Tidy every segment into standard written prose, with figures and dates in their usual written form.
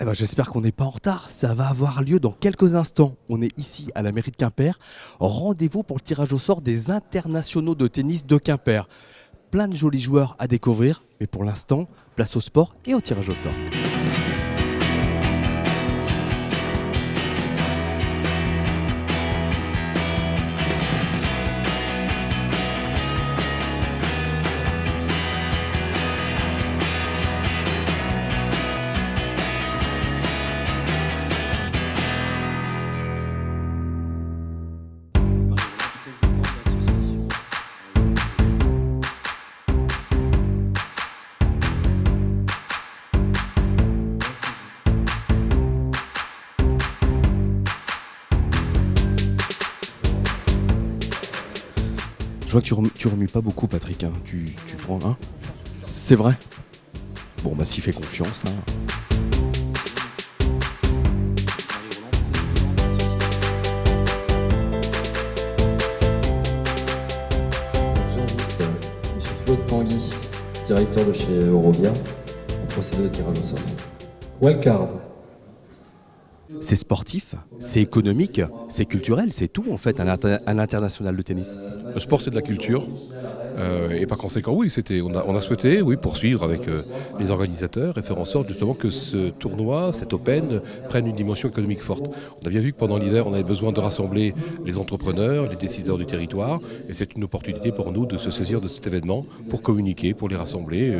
Eh ben, j'espère qu'on n'est pas en retard. Ça va avoir lieu dans quelques instants. On est ici à la mairie de Quimper. Rendez-vous pour le tirage au sort des internationaux de tennis de Quimper. Plein de jolis joueurs à découvrir. Mais pour l'instant, place au sport et au tirage au sort. Je vois que tu remues pas beaucoup, Patrick. Hein. Tu prends un. C'est vrai. Bon, bah, s'y fait confiance. Hein. J'invite M. Claude Tanguy, directeur de chez Eurovia, à procéder au tirage au sort. Wildcard. C'est sportif, c'est économique, c'est culturel, c'est tout en fait à l'international de tennis. Le sport, c'est de la culture. Et par conséquent, oui, on a souhaité poursuivre avec les organisateurs et faire en sorte justement que ce tournoi, cet Open, prenne une dimension économique forte. On a bien vu que pendant l'hiver, on avait besoin de rassembler les entrepreneurs, les décideurs du territoire. Et c'est une opportunité pour nous de se saisir de cet événement pour communiquer, pour les rassembler,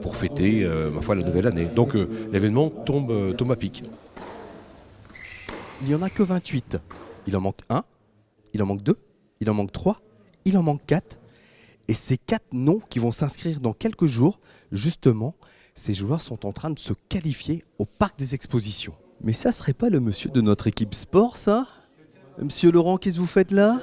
pour fêter, ma foi, la nouvelle année. Donc l'événement tombe à pic. Il n'y en a que 28. Il en manque 1, il en manque 2, il en manque 3, il en manque 4. Et ces 4 noms qui vont s'inscrire dans quelques jours, justement, ces joueurs sont en train de se qualifier au Parc des Expositions. Mais ça serait pas le monsieur de notre équipe sport, ça? Monsieur Laurent, qu'est-ce que vous faites là?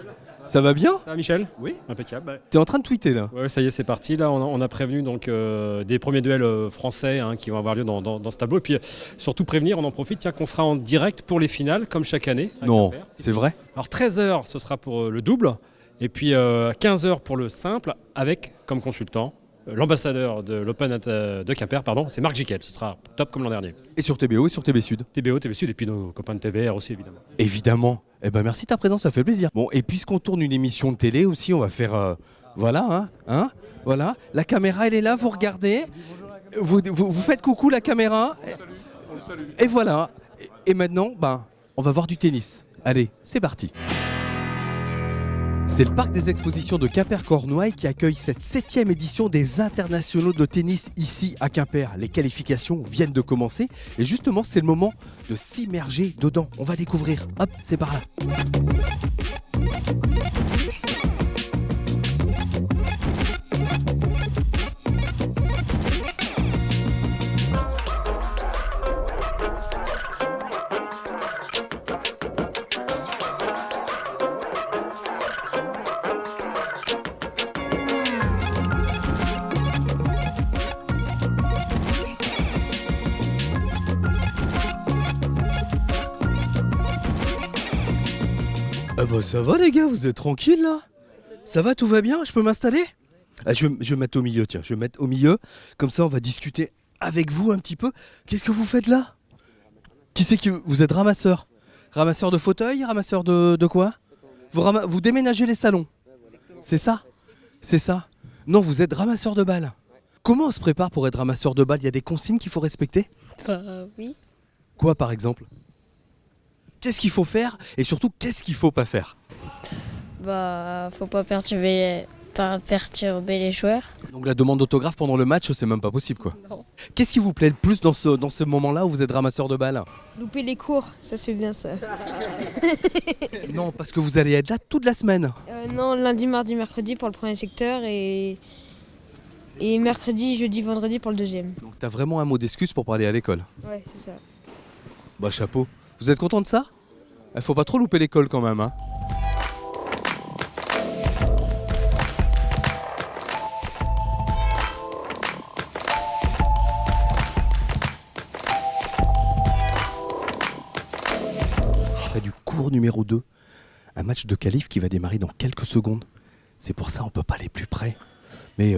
Ça va bien? Ça va, Michel? Oui. Impeccable. T'es en train de tweeter là? Ouais, ça y est, c'est parti. Là, on a prévenu donc, des premiers duels français qui vont avoir lieu dans ce tableau. Et puis surtout prévenir, on en profite, qu'on sera en direct pour les finales, comme chaque année. Non, c'est vrai? Alors 13h, ce sera pour le double. Et puis 15h pour le simple, avec comme consultant l'ambassadeur de l'Open de Quimper, c'est Marc Jiquel. Ce sera top comme l'an dernier. Et sur TBO et sur TB Sud? TBO, TB Sud et puis nos copains de TVR aussi, évidemment. Évidemment. Eh ben merci de ta présence, ça fait plaisir. Bon, et puisqu'on tourne une émission de télé aussi, on va faire... voilà, voilà. La caméra, elle est là, vous regardez. Vous faites coucou la caméra. On le salue. Et voilà. Et maintenant, on va voir du tennis. Allez, c'est parti. C'est le parc des expositions de Quimper-Cornouailles qui accueille cette 7e édition des internationaux de tennis ici à Quimper. Les qualifications viennent de commencer et justement c'est le moment de s'immerger dedans. On va découvrir. Hop, c'est par là. Ah bah ça va les gars, vous êtes tranquilles là? Ça va, tout va bien? Je peux m'installer? Je vais mettre au milieu, tiens, je vais mettre au milieu. Comme ça on va discuter avec vous un petit peu. Qu'est-ce que vous faites là? Qui c'est que vous êtes ramasseur? Ramasseur de fauteuils? Ramasseur de quoi? Vous déménagez les salons? C'est ça? C'est ça? Non, vous êtes ramasseur de balles. Comment on se prépare pour être ramasseur de balles? Il y a des consignes qu'il faut respecter? Oui. Quoi par exemple? Qu'est-ce qu'il faut faire et surtout qu'est-ce qu'il faut pas faire? Faut pas perturber les joueurs. Donc la demande d'autographe pendant le match, c'est même pas possible quoi. Non. Qu'est-ce qui vous plaît le plus dans ce moment-là où vous êtes ramasseur de balles? Louper les cours, ça c'est bien ça. Non, parce que vous allez être là toute la semaine. Non, lundi, mardi, mercredi pour le premier secteur et mercredi, jeudi, vendredi pour le deuxième. Donc t'as vraiment un mot d'excuse pour pas aller à l'école. Ouais, c'est ça. Bah chapeau. Vous êtes content de ça? Faut pas trop louper l'école quand même, hein. Près du cours numéro 2, un match de qualif qui va démarrer dans quelques secondes. C'est pour ça on peut pas aller plus près. Mais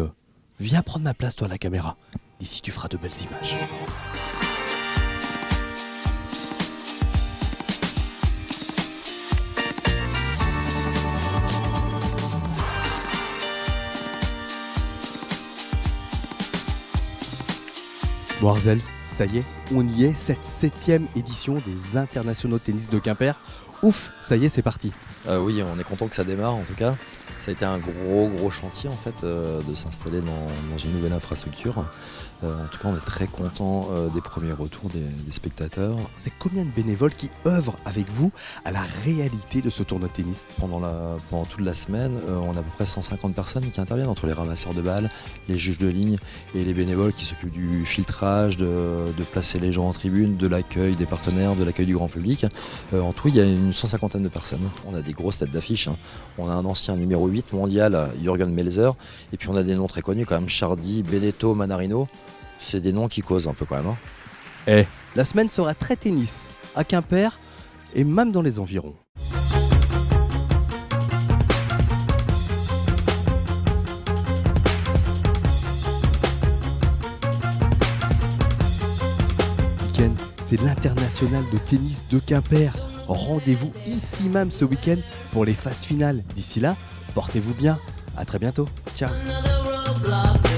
viens prendre ma place toi à la caméra. D'ici tu feras de belles images. Bon Arzel, ça y est, on y est, cette 7e édition des internationaux de tennis de Quimper. Ouf, ça y est, c'est parti. Oui, on est content que ça démarre en tout cas. Ça a été un gros chantier en fait de s'installer dans une nouvelle infrastructure. En tout cas, on est très content des premiers retours des spectateurs. C'est combien de bénévoles qui œuvrent avec vous à la réalité de ce tournoi de tennis? Pendant toute la semaine, on a à peu près 150 personnes qui interviennent entre les ramasseurs de balles, les juges de ligne et les bénévoles qui s'occupent du filtrage, de placer les gens en tribune, de l'accueil des partenaires, de l'accueil du grand public. En tout, il y a une 150aine de personnes. On a des grosses têtes d'affiche. On a un ancien numéro 8 mondial, Jürgen Melzer, et puis on a des noms très connus quand même, Chardy, Benetto, Manarino. C'est des noms qui causent un peu quand même. La semaine sera très tennis à Quimper et même dans les environs. Week-end, c'est l'international de tennis de Quimper. Rendez-vous ici même ce week-end pour les phases finales. D'ici là, portez-vous bien. À très bientôt. Ciao. Another roadblock.